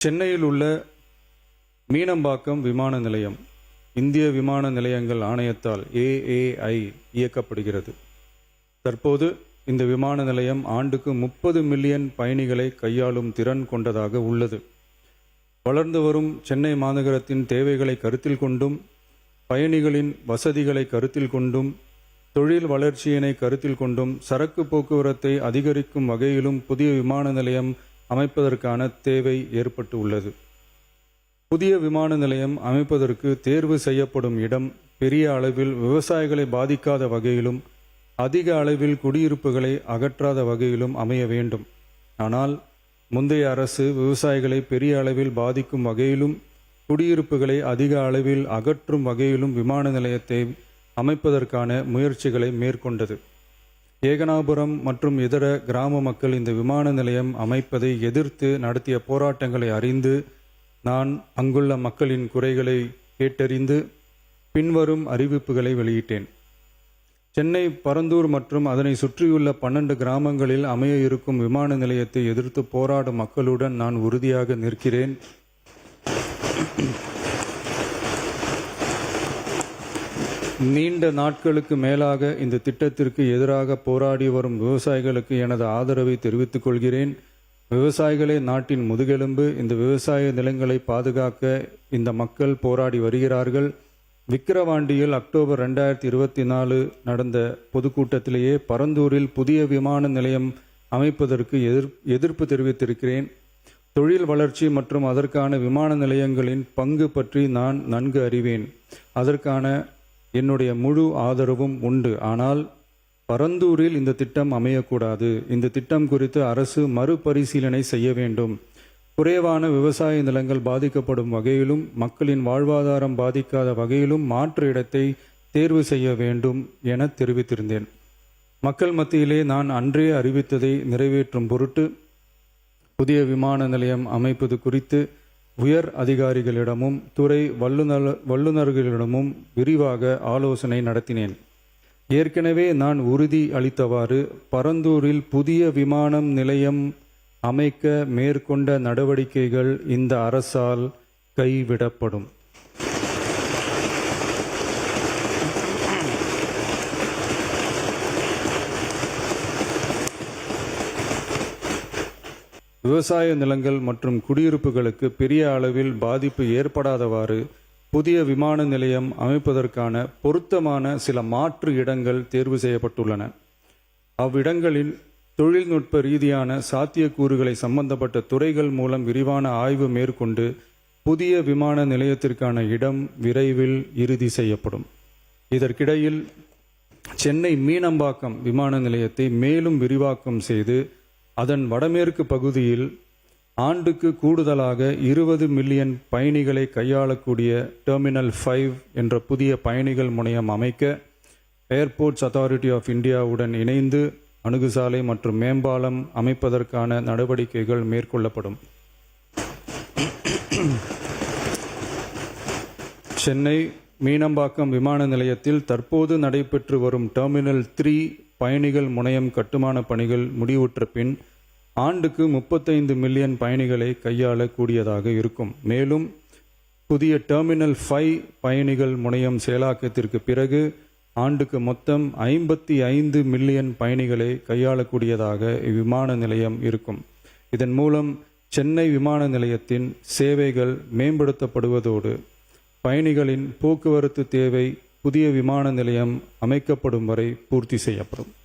சென்னையில் உள்ள மீனம்பாக்கம் விமான நிலையம் இந்திய விமான நிலையங்கள் ஆணையத்தால் AAI இயக்கப்படுகிறது. தற்போது இந்த விமான நிலையம் ஆண்டுக்கு 30 மில்லியன் பயணிகளை கையாளும் திறன் கொண்டதாக உள்ளது. வளர்ந்து வரும் சென்னை மாநகரத்தின் தேவைகளை கருத்தில் கொண்டும், பயணிகளின் வசதிகளை கருத்தில் கொண்டும், தொழில் வளர்ச்சியினை கருத்தில் கொண்டும், சரக்கு போக்குவரத்தை அதிகரிக்கும் வகையிலும் புதிய விமான நிலையம் அமைப்பதற்கான தேவை ஏற்பட்டு உள்ளது. புதிய விமான நிலையம் அமைப்பதற்கு தேர்வு செய்யப்படும் இடம் பெரிய அளவில் விவசாயிகளை பாதிக்காத வகையிலும், அதிக அளவில் குடியிருப்புகளை அகற்றாத வகையிலும் அமைய வேண்டும். ஆனால் முந்தைய அரசு விவசாயிகளை பெரிய அளவில் பாதிக்கும் வகையிலும், குடியிருப்புகளை அதிக அளவில் அகற்றும் வகையிலும் விமான நிலையத்தை அமைப்பதற்கான முயற்சிகளை மேற்கொண்டது. ஏகனாபுரம் மற்றும் இதர கிராம மக்கள் இந்த விமான நிலையம் அமைப்பதை எதிர்த்து நடத்திய போராட்டங்களை அறிந்து நான் அங்குள்ள மக்களின் குறைகளை கேட்டறிந்து பின்வரும் அறிவிப்புகளை வெளியிட்டேன். சென்னை பரந்தூர் மற்றும் அதனை சுற்றியுள்ள 12 கிராமங்களில் அமைய இருக்கும் விமான நிலையத்தை எதிர்த்து போராடும் மக்களுடன் நான் உறுதியாக நிற்கிறேன். நீண்ட நாட்களுக்கு மேலாக இந்த திட்டத்திற்கு எதிராக போராடி வரும் விவசாயிகளுக்கு எனது ஆதரவை தெரிவித்துக் கொள்கிறேன். விவசாயிகளே நாட்டின் முதுகெலும்பு. இந்த விவசாய நிலங்களை பாதுகாக்க இந்த மக்கள் போராடி வருகிறார்கள். விக்கிரவாண்டியில் அக்டோபர் 2024 நடந்த பொதுக்கூட்டத்திலேயே பரந்தூரில் புதிய விமான நிலையம் அமைப்பதற்கு எதிர்ப்பு தெரிவித்திருக்கிறேன். தொழில் வளர்ச்சி மற்றும் அதற்கான விமான நிலையங்களின் பங்கு பற்றி நான் நன்கு அறிவேன். அதற்கான என்னுடைய முழு ஆதரவும் உண்டு. ஆனால் பரந்தூரில் இந்த திட்டம் அமையக்கூடாது. இந்த திட்டம் குறித்து அரசு மறுபரிசீலனை செய்ய வேண்டும். குறைவான விவசாய நிலங்கள் பாதிக்கப்படும் வகையிலும், மக்களின் வாழ்வாதாரம் பாதிக்காத வகையிலும் மாற்று இடத்தை தேர்வு செய்ய வேண்டும் என தெரிவித்திருந்தேன். மக்கள் மத்தியிலே நான் அன்றே அறிவித்ததை நிறைவேற்றும் பொருட்டு புதிய விமான நிலையம் அமைப்பது குறித்து உயர் அதிகாரிகளிடமும் துறை வல்லுநர்களிடமும் விரிவாக ஆலோசனை நடத்தினேன். ஏற்கனவே நான் உறுதி அளித்தவாறு பரந்தூரில் புதிய விமான நிலையம் அமைக்க மேற்கொண்ட நடவடிக்கைகள் இந்த அரசால் கைவிடப்படும். விவசாய நிலங்கள் மற்றும் குடியிருப்புகளுக்கு பெரிய அளவில் பாதிப்பு ஏற்படாதவாறு புதிய விமான நிலையம் அமைப்பதற்கான பொருத்தமான சில மாற்று இடங்கள் தேர்வு செய்யப்பட்டுள்ளன. அவ்விடங்களில் தொழில்நுட்ப ரீதியான சாத்தியக்கூறுகளை சம்பந்தப்பட்ட துறைகள் மூலம் விரிவான ஆய்வு மேற்கொண்டு புதிய விமான நிலையத்திற்கான இடம் விரைவில் இறுதி செய்யப்படும். இதற்கிடையில் சென்னை மீனம்பாக்கம் விமான நிலையத்தை மேலும் விரிவாக்கம் செய்து அதன் வடமேற்கு பகுதியில் ஆண்டுக்கு கூடுதலாக 20 மில்லியன் பயணிகளை கையாளக்கூடிய டெர்மினல் 5 என்ற புதிய பயணிகள் முனையம் அமைக்க ஏர்போர்ட்ஸ் அத்தாரிட்டி ஆஃப் இந்தியாவுடன் இணைந்து அணுகுசாலை மற்றும் மேம்பாலம் அமைப்பதற்கான நடவடிக்கைகள் மேற்கொள்ளப்படும். சென்னை மீனம்பாக்கம் விமான நிலையத்தில் தற்போது நடைபெற்று வரும் டெர்மினல் 3 பயணிகள் முனையம் கட்டுமான பணிகள் முடிவுற்ற பின் ஆண்டுக்கு 35 மில்லியன் பயணிகளை கையாளக்கூடியதாக இருக்கும். மேலும் புதிய டெர்மினல் 5 பயணிகள் முனையம் செயலாக்கத்திற்கு பிறகு ஆண்டுக்கு மொத்தம் 55 மில்லியன் பயணிகளை கையாளக்கூடியதாக இவ்விமான நிலையம் இருக்கும். இதன் மூலம் சென்னை விமான நிலையத்தின் சேவைகள் மேம்படுத்தப்படுவதோடு பயணிகளின் போக்குவரத்து தேவை புதிய விமான நிலையம் அமைக்கப்படும் வரை பூர்த்தி செய்யப்படும்.